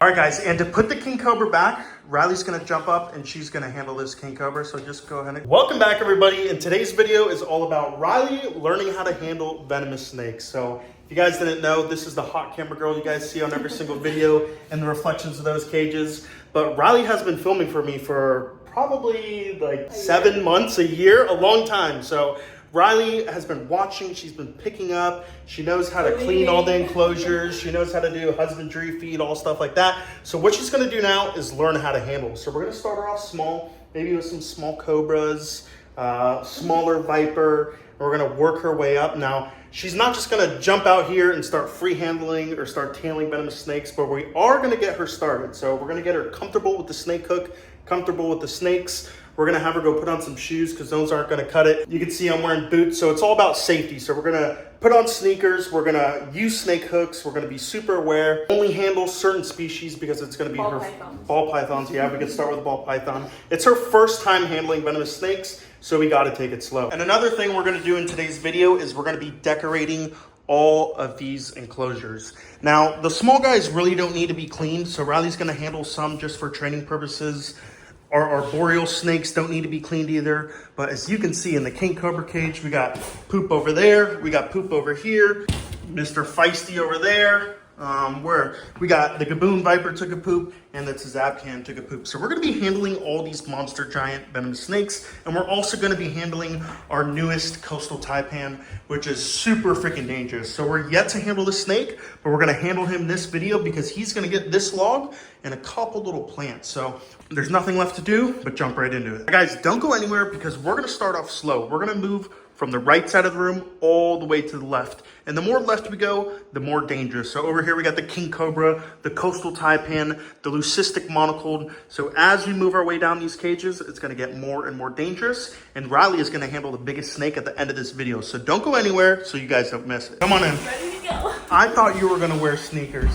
right, guys, and to put the king cobra back, Rylee's gonna jump up and she's gonna handle this king cobra, so just go ahead and... Welcome back, everybody, and today's video is all about Rylee learning how to handle venomous snakes. So if you guys didn't know, this is the hot camera girl you guys see on every single video and the reflections of those cages. But Rylee has been filming for me for probably like 7 months, a year, a long time. So Rylee has been watching, she's been picking up, she knows how to clean all the enclosures, she knows how to do husbandry, feed, all stuff like that. So what she's gonna do now is learn how to handle. So we're gonna start her off small, maybe with some small cobras, smaller viper, and we're gonna work her way up. Now, she's not just gonna jump out here and start free handling or start tailing venomous snakes, but we are gonna get her started. So we're gonna get her comfortable with the snake hook, comfortable with the snakes. We're gonna have her go put on some shoes because those aren't gonna cut it. You can see I'm wearing boots, so it's all about safety. So we're gonna put on sneakers, we're gonna use snake hooks, we're gonna be super aware, only handle certain species because it's gonna be ball pythons. Yeah, we can start with a ball python. It's her first time handling venomous snakes, so we gotta take it slow. And another thing we're gonna do in today's video is we're gonna be decorating all of these enclosures. Now, the small guys really don't need to be cleaned, so Rylee's gonna handle some just for training purposes. Our arboreal snakes don't need to be cleaned either. But as you can see in the king cobra cage, we got poop over there, we got poop over here, Mr. Feisty over there, where we got the Gaboon viper took a poop and the Tzabcan took a poop. So we're gonna be handling all these monster giant venomous snakes, and we're also gonna be handling our newest coastal taipan, which is super freaking dangerous. So we're yet to handle the snake, but we're gonna handle him this video because he's gonna get this log and a couple little plants. So there's nothing left to do but jump right into it. Guys, don't go anywhere because we're gonna start off slow. We're gonna move from the right side of the room all the way to the left. And the more left we go, the more dangerous. So over here we got the king cobra, the coastal taipan, the leucistic monocled. So as we move our way down these cages, it's gonna get more and more dangerous. And Rylee is gonna handle the biggest snake at the end of this video. So don't go anywhere so you guys don't miss it. Come on in. Ready to go. I thought you were gonna wear sneakers.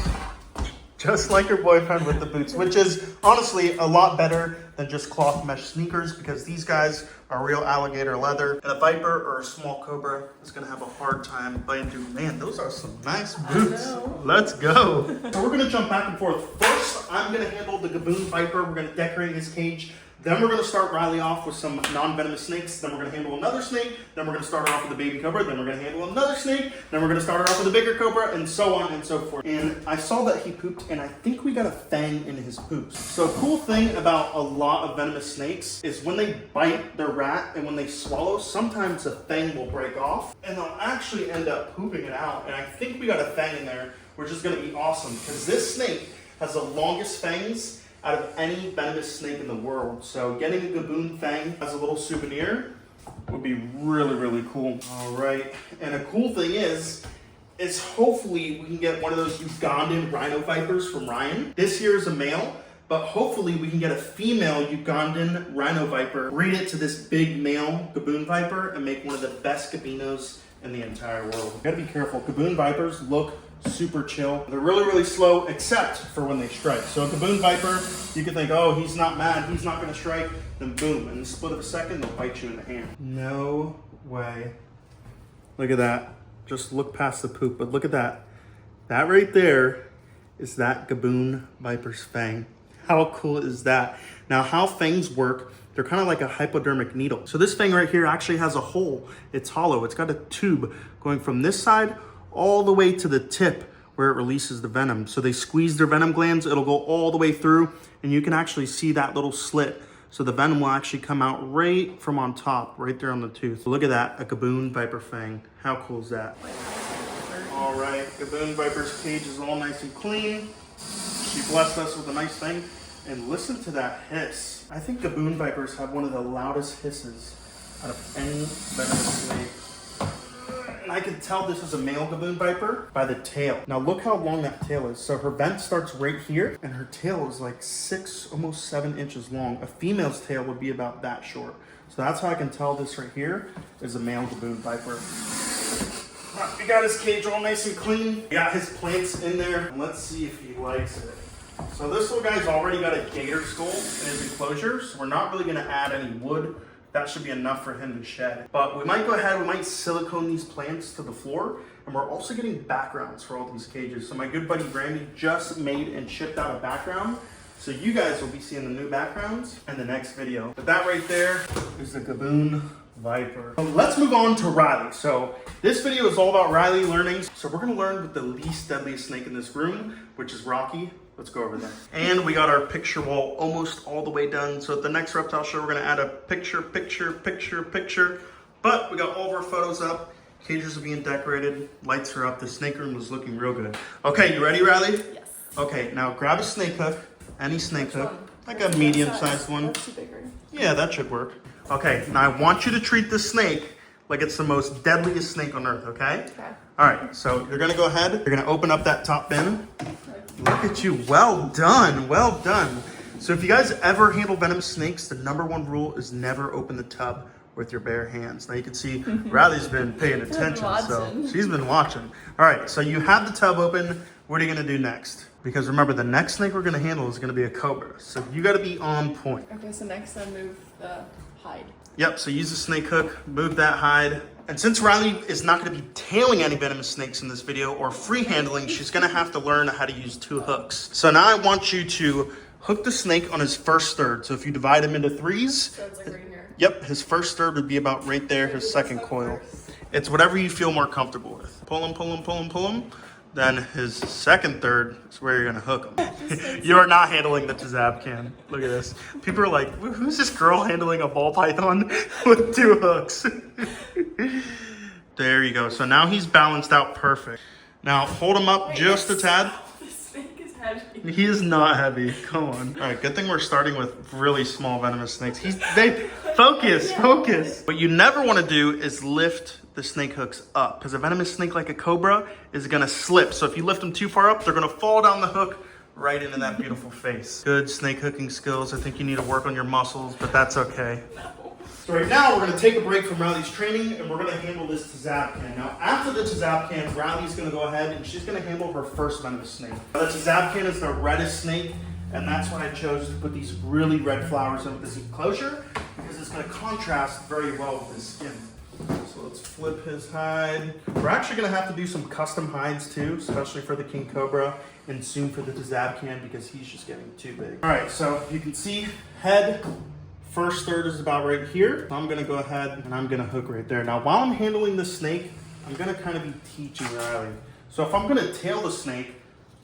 Just like your boyfriend with the boots, which is honestly a lot better than just cloth mesh sneakers because these guys are real alligator leather. And a viper or a small cobra is gonna have a hard time biting through. Man, those are some nice boots. Let's go. So we're gonna jump back and forth. First, I'm gonna handle the Gaboon viper. We're gonna decorate his cage. Then we're gonna start Rylee off with some non-venomous snakes. Then we're gonna handle another snake. Then we're gonna start her off with a baby cobra. Then we're gonna handle another snake. Then we're gonna start her off with a bigger cobra, and so on and so forth. And I saw that he pooped, and I think we got a fang in his poops. So a cool thing about a lot of venomous snakes is when they bite their rat and when they swallow, sometimes the fang will break off, and they'll actually end up pooping it out. And I think we got a fang in there, which is gonna be awesome, because this snake has the longest fangs out of any venomous snake in the world. So getting a Gaboon fang as a little souvenir would be really, really cool. All right, and a cool thing is hopefully we can get one of those Ugandan rhino vipers from Ryan. This year is a male, but hopefully we can get a female Ugandan rhino viper, breed it to this big male Gaboon viper, and make one of the best Gabinos in the entire world. You gotta be careful. Gaboon vipers look super chill. They're really, really slow, except for when they strike. So a Gaboon viper, you can think, oh, he's not mad, he's not gonna strike, then boom, in the split of a second, they'll bite you in the hand. No way. Look at that. Just look past the poop, but look at that. That right there is that Gaboon viper's fang. How cool is that? Now, how fangs work, they're kind of like a hypodermic needle. So this fang right here actually has a hole. It's hollow. It's got a tube going from this side all the way to the tip where it releases the venom. So they squeeze their venom glands, it'll go all the way through, and you can actually see that little slit. So the venom will actually come out right from on top, right there on the tooth. So look at that, a Gaboon viper fang. How cool is that? All right, Gaboon viper's cage is all nice and clean. She blessed us with a nice thing. And listen to that hiss. I think Gaboon vipers have one of the loudest hisses out of any venomous snake. And I can tell this is a male Gaboon viper by the tail. Now look how long that tail is. So her vent starts right here and her tail is like 6, almost 7 inches long. A female's tail would be about that short. So that's how I can tell this right here is a male Gaboon viper. We got his cage all nice and clean. We got his plants in there. Let's see if he likes it. So this little guy's already got a gator skull in his enclosure. So we're not really gonna add any wood that should be enough for him to shed. But we might go ahead, we might silicone these plants to the floor, and we're also getting backgrounds for all these cages. So my good buddy Brandy just made and shipped out a background. So you guys will be seeing the new backgrounds in the next video. But that right there is the Gaboon Viper. Let's move on to Rylee. So this video is all about Rylee learning. So we're gonna learn with the least deadliest snake in this room, which is Rocky. Let's go over there. And we got our picture wall almost all the way done. So at the next reptile show, we're gonna add a picture. But we got all of our photos up. Cages are being decorated. Lights are up. The snake room is looking real good. Okay, you ready, Rylee? Yes. Okay, now grab a snake hook. Any snake hook. Like a medium-sized one. That's too big, right? Yeah, that should work. Okay, now I want you to treat this snake like it's the most deadliest snake on earth, okay? Okay. All right, so you're gonna go ahead. You're gonna open up that top bin. Look at you, well done, well done. So if you guys ever handle venomous snakes, the #1 rule is never open the tub with your bare hands. Now you can see Rylee's been paying attention, so she's been watching. All right, so you have the tub open. What are you gonna do next? Because remember, the next snake we're gonna handle is gonna be a cobra. So you gotta be on point. Okay, so next I move the hide. Yep, so use the snake hook, move that hide. And since Rylee is not gonna be tailing any venomous snakes in this video or free handling, she's gonna have to learn how to use 2 hooks. So now I want you to hook the snake on his first third. So if you divide him into 3s. So it's like right here. Yep, his first third would be about right there, his second coil. It's whatever you feel more comfortable with. Pull him, pull him, pull him, pull him. Then his second third is where you're gonna hook him. You are not handling the Tazab can. Look at this. People are like, who's this girl handling a ball python with 2 hooks? There you go. So now he's balanced out perfect. Now hold him up just a tad. This snake is heavy. He is not heavy. Come on. All right, good thing we're starting with really small venomous snakes. Focus. What you never want to do is lift the snake hooks up, because a venomous snake like a cobra is gonna slip. So if you lift them too far up, they're gonna fall down the hook right into that beautiful face. Good snake hooking skills. I think you need to work on your muscles, but that's okay. So right now we're gonna take a break from Rylee's training and we're gonna handle this Tazab can. Now after the Tazab can, Rylee's gonna go ahead and she's gonna handle her first venomous snake. Now, the Tazab can is the reddest snake, and that's why I chose to put these really red flowers in this enclosure, because it's gonna contrast very well with his skin. So let's flip his hide. We're actually gonna have to do some custom hides too, especially for the King Cobra and soon for the Tazab can, because he's just getting too big. All right, so you can see head, first third is about right here. I'm gonna go ahead and I'm gonna hook right there. Now while I'm handling the snake, I'm gonna kind of be teaching Rylee. So if I'm gonna tail the snake,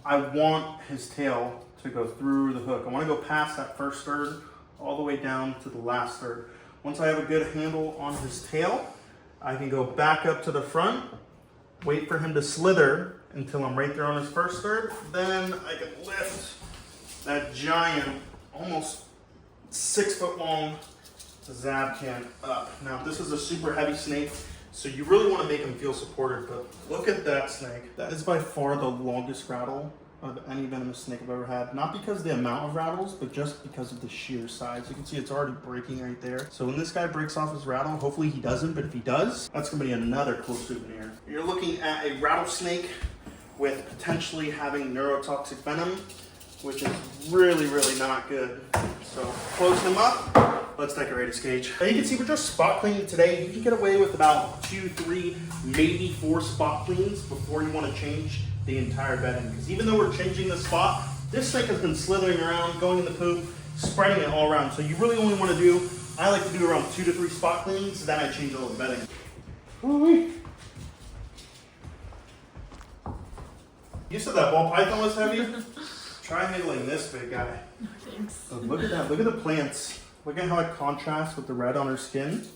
I want his tail to go through the hook. I wanna go past that first third all the way down to the last third. Once I have a good handle on his tail, I can go back up to the front, wait for him to slither until I'm right there on his first third. Then I can lift that giant, almost 6 foot long Tazab can up. Now this is a super heavy snake, so you really want to make him feel supported, but look at that snake. That is by far the longest rattle of any venomous snake I've ever had. Not because of the amount of rattles, but just because of the sheer size. You can see it's already breaking right there. So when this guy breaks off his rattle, hopefully he doesn't, but if he does, that's gonna be another cool souvenir. You're looking at a rattlesnake with potentially having neurotoxic venom, which is really, really not good. So close him up. Let's decorate his cage. Now you can see we're just spot cleaning today. You can get away with about 2, 3, maybe 4 spot cleans before you want to change the entire bedding. Because even though we're changing the spot, this snake has been slithering around, going in the poop, spreading it all around. So you really only want to do, I like to do around 2 to 3 spot cleans, then I change all the bedding. Ooh-wee. You said that ball python was heavy? Try handling this big guy. No thanks. Oh, look at that, look at the plants. Look at how it contrasts with the red on her skin.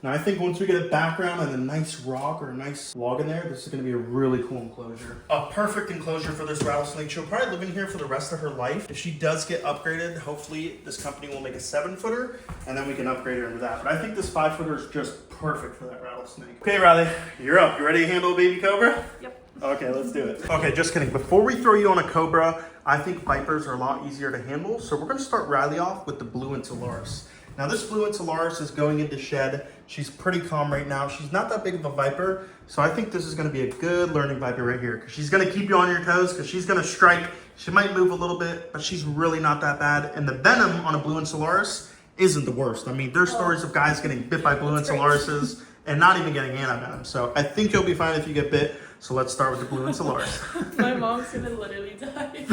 Now I think once we get a background and a nice rock or a nice log in there, this is gonna be a really cool enclosure. A perfect enclosure for this rattlesnake. She'll probably live in here for the rest of her life. If she does get upgraded, hopefully this company will make a 7-footer and then we can upgrade her into that. But I think this 5-footer is just perfect for that rattlesnake. Okay, Rylee, you're up. You ready to handle a baby cobra? Yep. Okay, let's do it. Okay, just kidding. Before we throw you on a cobra, I think vipers are a lot easier to handle. So we're gonna start Rylee off with the blue Intillaris. Now this blue Intillaris is going into shed. She's pretty calm right now. She's not that big of a viper. So I think this is gonna be a good learning viper right here, because she's gonna keep you on your toes, because she's gonna strike. She might move a little bit, but she's really not that bad. And the venom on a blue Intillaris isn't the worst. I mean, there's stories of guys getting bit by blue enceladarises and not even getting antivenom. So I think you'll be fine if you get bit. So let's start with the blue enceladarises. My mom's gonna literally die.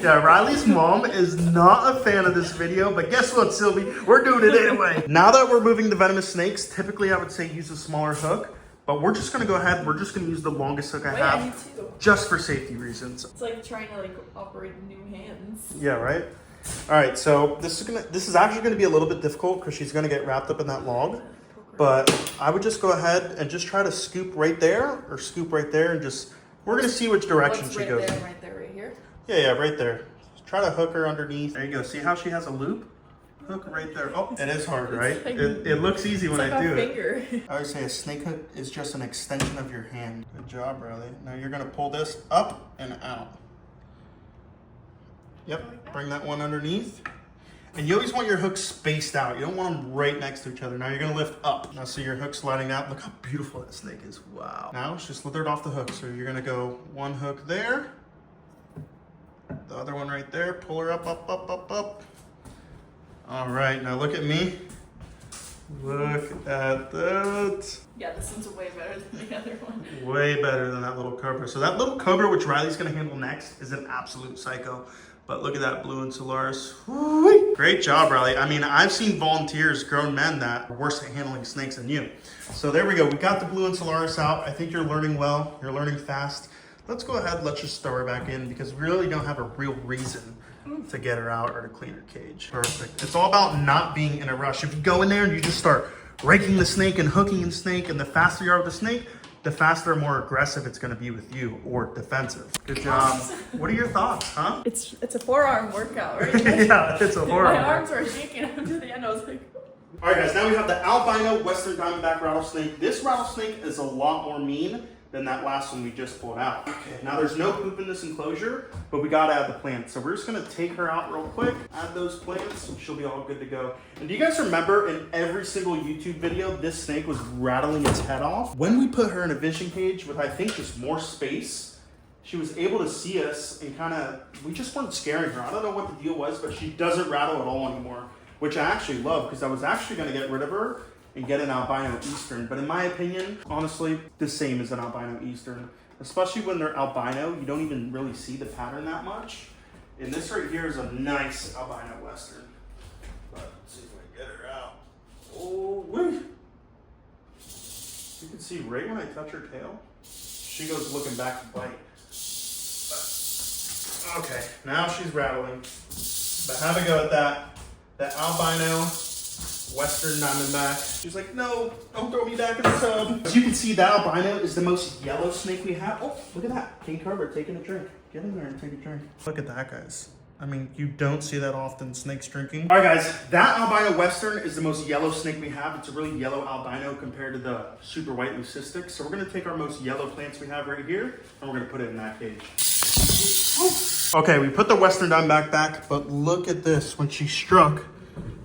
Yeah, Riley's mom is not a fan of this video, but guess what, Sylvie? We're doing it anyway. Now that we're moving the venomous snakes, typically I would say use a smaller hook, but we're just gonna go ahead, we're just gonna use the longest hook I have. I need two. Just for safety reasons. It's like trying to operate new hands. Yeah, right? All right, so this is actually gonna be a little bit difficult because she's gonna get wrapped up in that log. But I would just go ahead and just try to scoop right there or scoop right there and just, we're going to see which direction she goes. Right there, right here? Yeah, right there. Just try to hook her underneath. There you go. See how she has a loop? Hook right there. Oh, it is hard, right? Like, it looks easy when I do finger. it. I would say a snake hook is just an extension of your hand. Good job, Rylee. Now you're going to pull this up and out. Yep, bring that one underneath. And you always want your hooks spaced out. You don't want them right next to each other. Now you're gonna lift up. Now see your hook sliding out. Look how beautiful that snake is. Wow. Now it's just slithered off the hook. So you're gonna go one hook there. The other one right there. Pull her up, up, up, up, up. All right, now look at me. Look at that. Yeah, this one's way better than the other one. Way better than that little Cobra. So that little Cobra, which Riley's gonna handle next, is an absolute psycho. But look at that blue enceladarises. Great job, Rylee. I mean, I've seen volunteers, grown men, that are worse at handling snakes than you. So there we go. We got the blue enceladarises out. I think you're learning well. You're learning fast. Let's go ahead. Let's just throw her back in because we really don't have a real reason to get her out or to clean her cage. Perfect. It's all about not being in a rush. If you go in there and you just start raking the snake and hooking the snake, and the faster you are with the snake, the faster and more aggressive it's going to be with you, or defensive. Good job. What are your thoughts, huh? It's a forearm workout, right? Yeah, it's a horror. My arms were shaking after the end. I was like, all right, guys, now we have the albino western diamondback rattlesnake. This rattlesnake is a lot more mean than that last one we just pulled out. Okay, now there's no poop in this enclosure, but we gotta add the plants. So we're just gonna take her out real quick, add those plants, and she'll be all good to go. And do you guys remember in every single YouTube video, this snake was rattling its head off? When we put her in a vision cage with, I think, just more space, she was able to see us and we just weren't scaring her. I don't know what the deal was, but she doesn't rattle at all anymore, which I actually love because I was actually gonna get rid of her and get an albino eastern. But in my opinion, honestly, the same as an albino eastern. Especially when they're albino, you don't even really see the pattern that much. And this right here is a nice albino western. But let's see if I can get her out. Oh, wait. You can see right when I touch her tail, she goes looking back to bite. But, okay, now she's rattling. But have a go at that. The albino western diamondback. She's like, no, don't throw me back in the tub. As you can see, that albino is the most yellow snake we have. Oh, look at that. King Cobra taking a drink. Get in there and take a drink. Look at that, guys. I mean, you don't see that often, snakes drinking. All right, guys, that albino western is the most yellow snake we have. It's a really yellow albino compared to the super white leucistic. So we're gonna take our most yellow plants we have right here, and we're gonna put it in that cage. Okay, we put the western diamondback back, but look at this. When she struck,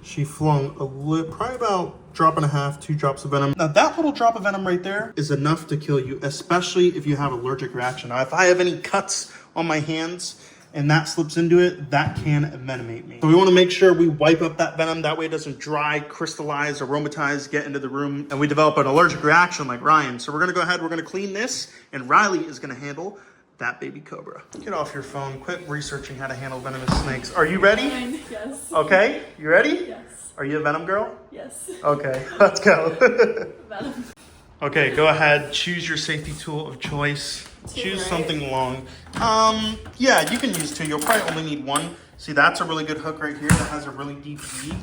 she flung probably about 1.5 drops, 2 drops of venom. Now that little drop of venom right there is enough to kill you, especially if you have allergic reaction. Now, if I have any cuts on my hands and that slips into it, that can envenomate me. So we want to make sure we wipe up that venom. That way it doesn't dry, crystallize, aromatize, get into the room, and we develop an allergic reaction like Ryan. So we're going to go ahead, we're going to clean this, and Rylee is going to handle that baby Cobra. Get off your phone. Quit researching how to handle venomous snakes. Are you ready? fine. Yes. Okay, you ready? Yes. Are you a venom girl? Yes. Okay, let's go. Venom. Okay, go ahead. Choose your safety tool of choice. Choose right? something long. Yeah, you can use 2. You'll probably only need 1. See, that's a really good hook right here that has a really deep feed.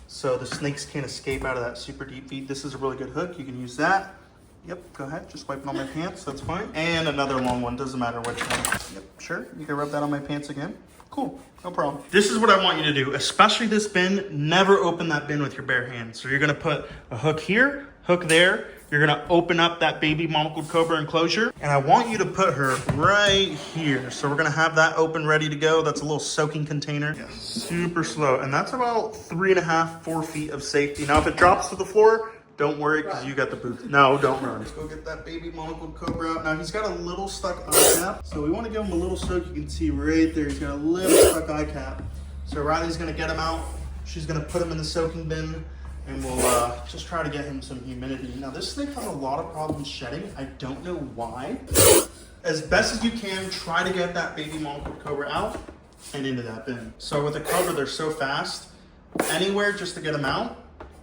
So the snakes can't escape out of that super deep feed. This is a really good hook. You can use that. Yep, go ahead. Just wipe it on my pants. That's fine. And another long one. Doesn't matter which one. Yep, sure. You can rub that on my pants again. Cool. No problem. This is what I want you to do, especially this bin. Never open that bin with your bare hands. So you're going to put a hook here, hook there. You're going to open up that baby monocled Cobra enclosure. And I want you to put her right here. So we're going to have that open, ready to go. That's a little soaking container. Yeah, super slow. And that's about 3.5, 4 feet of safety. Now, if it drops to the floor, don't worry, because you got the boots. No, don't run. Let's go get that baby monocled Cobra out. Now, he's got a little stuck eye cap, so we want to give him a little soak. You can see right there, he's got a little stuck eye cap. So Riley's going to get him out, She's gonna put him in the soaking bin, and we'll just try to get him some humidity. Now this snake has a lot of problems shedding. I don't know why. As best as you can, try to get that baby monocled cobra out and into that bin. So with a cobra, they're so fast. Anywhere just to get them out.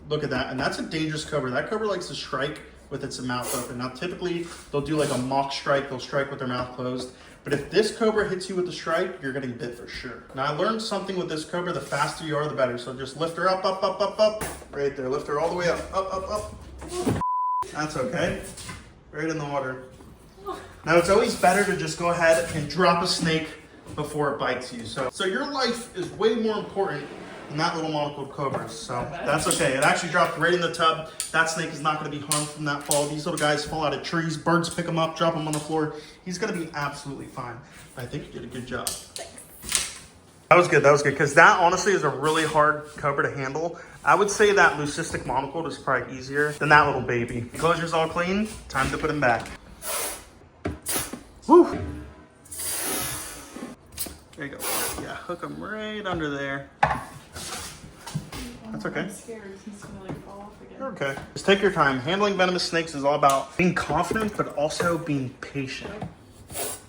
Look at that, and that's a dangerous cobra. That cobra likes to strike with its mouth open. Now typically, they'll do like a mock strike. They'll strike with their mouth closed. But if this cobra hits you with a strike, you're getting bit for sure. Now I learned something with this cobra, the faster you are, the better. So just lift her up, up, up, up, up. Right there, lift her all the way up, up, up, up. That's okay. Right in the water. Now it's always better to just go ahead and drop a snake before it bites you. So your life is way more important than that little monocled cobra. So that's okay. It actually dropped right in the tub. That snake is not going to be harmed from that fall. These little guys fall out of trees. Birds pick them up, drop them on the floor. He's going to be absolutely fine. I think you did a good job. That was good. That was good. Because that honestly is a really hard cobra to handle. I would say that leucistic monocled is probably easier than that little baby. Enclosure's all clean. Time to put him back. Woo! There you go. Yeah, hook him right under there. That's okay. I'm scared he's gonna like fall off again. You're okay. Just take your time. Handling venomous snakes is all about being confident, but also being patient.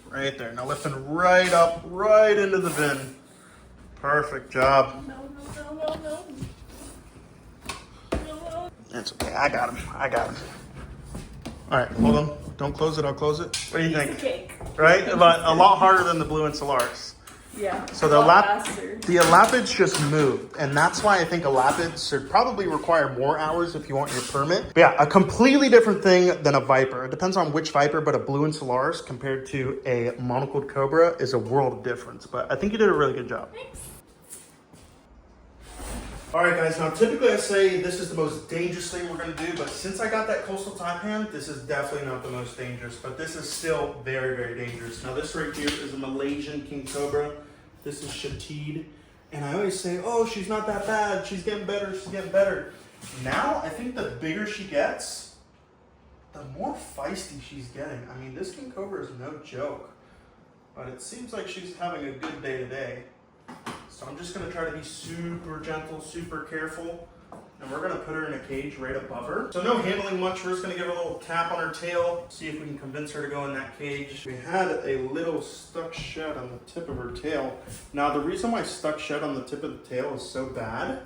Right there. Now lift him right up, right into the bin. Perfect job. No, no, no, no, no. No. That's okay. I got him. I got him. All right, hold on. Don't close it. I'll close it. What do you Piece think? of cake. Right? But a lot harder than the blue and Solaris. Yeah. So a lot faster. the elapids just moved, and that's why I think elapids should probably require more hours if you want your permit. But yeah, a completely different thing than a viper. It depends on which viper, but a blue and Solaris compared to a monocled cobra is a world of difference. But I think you did a really good job. Thanks. All right, guys. Now, typically I say this is the most dangerous thing we're going to do, but since I got that coastal taipan, this is definitely not the most dangerous, but this is still very, very dangerous. Now, this right here is a Malaysian king cobra. This is Shatid, and I always say, oh, she's not that bad. She's getting better. She's getting better. Now, I think the bigger she gets, the more feisty she's getting. I mean, this king cobra is no joke, but it seems like she's having a good day today. So I'm just going to try to be super gentle, super careful, and we're going to put her in a cage right above her. So no handling much. We're just going to give her a little tap on her tail, see if we can convince her to go in that cage. We had a little stuck shed on the tip of her tail. Now the reason why stuck shed on the tip of the tail is so bad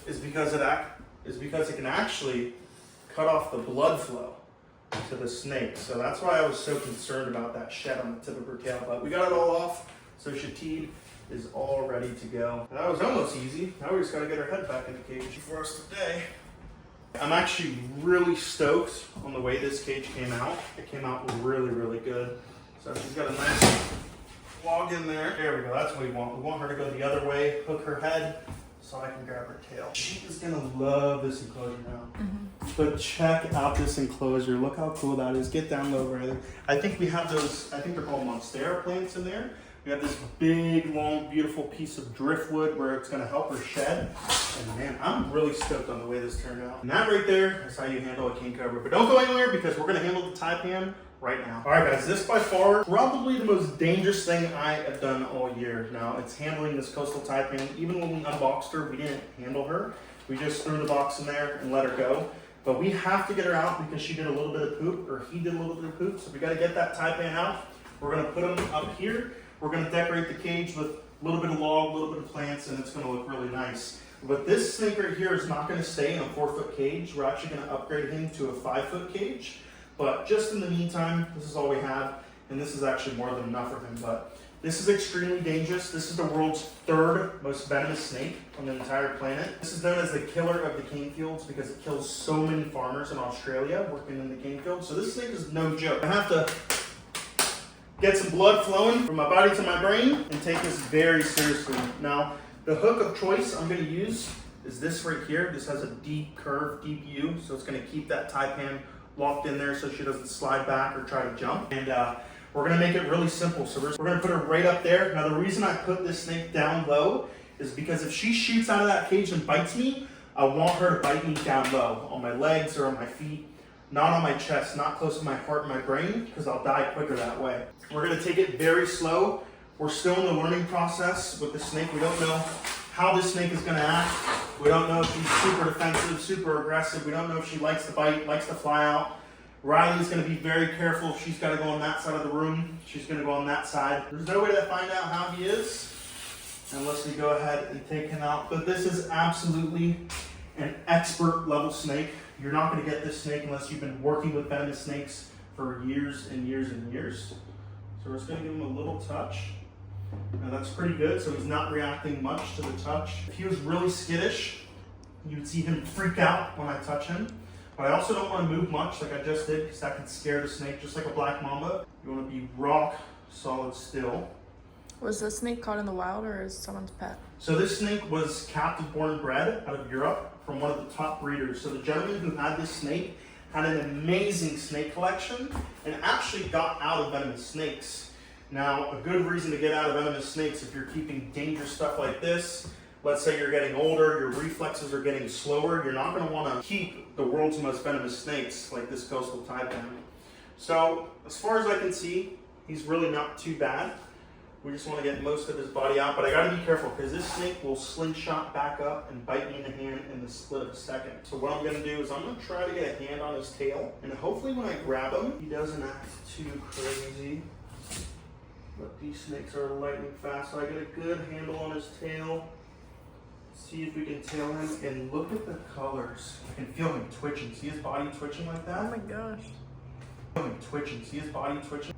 is because it can actually cut off the blood flow to the snake. So that's why I was so concerned about that shed on the tip of her tail. But we got it all off. So Shatid is all ready to go. That was almost easy. Now we just gotta get her head back in the cage for us today. I'm actually really stoked on the way this cage came out. It came out really, really good. So she's got a nice log in there. There we go, that's what we want. We want her to go the other way, hook her head, so I can grab her tail. She is gonna love this enclosure now. But check out this enclosure. Look how cool that is. Get down low right there. I think we have those, I think they're called monstera plants in there. We have this big, long, beautiful piece of driftwood where it's going to help her shed. And man, I'm really stoked on the way this turned out. And that right there is how you handle a king cobra. But don't go anywhere because we're going to handle the taipan right now. All right, guys, this by far probably the most dangerous thing I have done all year. Now, it's handling this coastal taipan. Even when we unboxed her, we didn't handle her. We just threw the box in there and let her go. But we have to get her out because she did a little bit of poop, or he did a little bit of poop. So we got to get that taipan out. We're going to put him up here. We're going to decorate the cage with a little bit of log, a little bit of plants, and it's going to look really nice. But this snake right here is not going to stay in a 4-foot cage. We're actually going to upgrade him to a 5-foot cage. But just in the meantime, this is all we have, and this is actually more than enough for him. But this is extremely dangerous. This is the world's 3rd most venomous snake on the entire planet. This is known as the killer of the cane fields because it kills so many farmers in Australia working in the cane fields. So this snake is no joke. I have to get some blood flowing from my body to my brain and take this very seriously. Now, the hook of choice I'm going to use is this right here. This has a deep curve, deep U, so it's going to keep that taipan locked in there so she doesn't slide back or try to jump. And we're going to make it really simple. So we're going to put her right up there. Now, the reason I put this snake down low is because if she shoots out of that cage and bites me, I want her to bite me down low on my legs or on my feet. Not on my chest, not close to my heart and my brain, because I'll die quicker that way. We're going to take it very slow. We're still in the learning process with the snake. We don't know how this snake is gonna act. We don't know if she's super defensive, super aggressive. We don't know if she likes to bite, likes to fly out. Riley's gonna be very careful. If she's gotta go on that side of the room, she's gonna go on that side. There's no way to find out how he is unless we go ahead and take him out. But this is absolutely an expert level snake. You're not gonna get this snake unless you've been working with venomous snakes for years and years and years. So we're just gonna give him a little touch. Now that's pretty good, so he's not reacting much to the touch. If he was really skittish, you would see him freak out when I touch him. But I also don't want to move much like I just did because that can scare the snake, just like a black mamba. You want to be rock solid still. Was the snake caught in the wild or is someone's pet? So this snake was captive born bred out of Europe from one of the top breeders. So the gentleman who had this snake had an amazing snake collection and actually got out of venomous snakes. Now, a good reason to get out of venomous snakes if you're keeping dangerous stuff like this, let's say you're getting older, your reflexes are getting slower, you're not going to want to keep the world's most venomous snakes like this coastal taipan. So, as far as I can see, he's really not too bad. We just want to get most of his body out, but I got to be careful because this snake will slingshot back up and bite me in the hand in the split of a second. So what I'm going to do is I'm going to try to get a hand on his tail, and hopefully when I grab him, he doesn't act too crazy. But these snakes are lightning fast, so I get a good handle on his tail. See if we can tail him, and look at the colors. I can feel him twitching. See his body twitching like that? Oh my gosh. Feel him twitching. See his body twitching?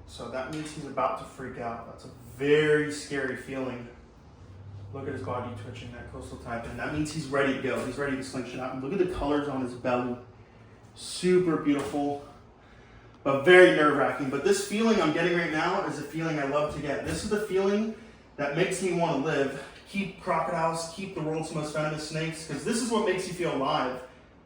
So that means he's about to freak out. That's a very scary feeling. Look at his body twitching, that coastal taipan. That means he's ready to go. He's ready to slingshot out. And look at the colors on his belly. Super beautiful. But very nerve-wracking. But this feeling I'm getting right now is a feeling I love to get. This is the feeling that makes me want to live. Keep crocodiles, keep the world's most venomous snakes, because this is what makes you feel alive.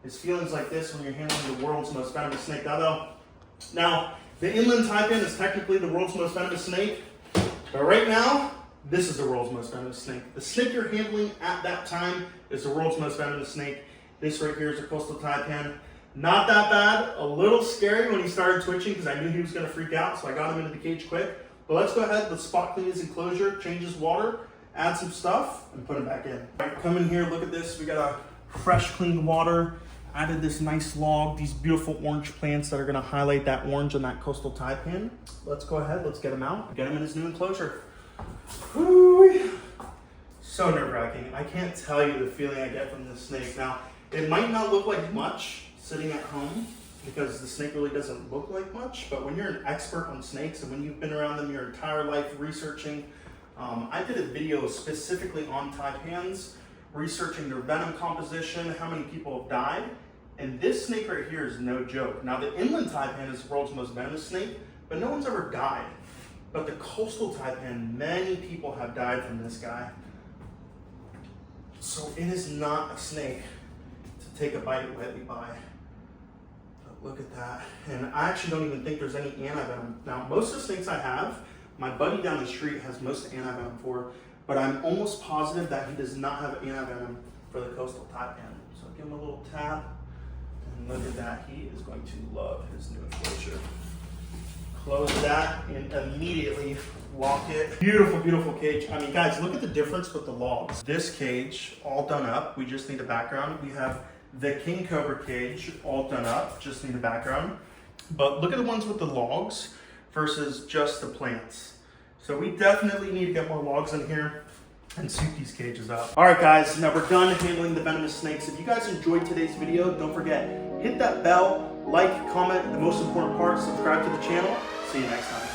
Is feelings like this when you're handling the world's most venomous snake. Now, the inland taipan is technically the world's most venomous snake, but right now, this is the world's most venomous snake. The snake you're handling at that time is the world's most venomous snake. This right here is a coastal taipan. Not that bad, a little scary when he started twitching because I knew he was going to freak out, so I got him into the cage quick. But let's go ahead, let's spot clean his enclosure, change his water, add some stuff, and put him back in. All right, come in here, look at this. We got a fresh, clean water, added this nice log, these beautiful orange plants that are going to highlight that orange on that coastal taipan. Let's go ahead, let's get him out, get him in his new enclosure. Woo-wee. So nerve-wracking. I can't tell you the feeling I get from this snake. Now, it might not look like much sitting at home because the snake really doesn't look like much, but when you're an expert on snakes and when you've been around them your entire life researching, I did a video specifically on taipans, researching their venom composition, how many people have died, and this snake right here is no joke. Now the inland taipan is the world's most venomous snake, but no one's ever died. But the coastal taipan, many people have died from this guy. So it is not a snake to take a bite lightly by. Look at that. And I actually don't even think there's any antivenom. Now, most of the snakes I have, my buddy down the street has most antivenom for, but I'm almost positive that he does not have antivenom for the coastal taipan. So give him a little tap, and look at that. He is going to love his new enclosure. Close that and immediately lock it. Beautiful, beautiful cage. I mean, guys, look at the difference with the logs. This cage, all done up. We just need a background. We have the King Cobra cage, all done up, just need a background. But look at the ones with the logs versus just the plants. So we definitely need to get more logs in here and suit these cages up. All right, guys, now we're done handling the venomous snakes. If you guys enjoyed today's video, don't forget, hit that bell, like, comment, the most important part, subscribe to the channel. See you next time.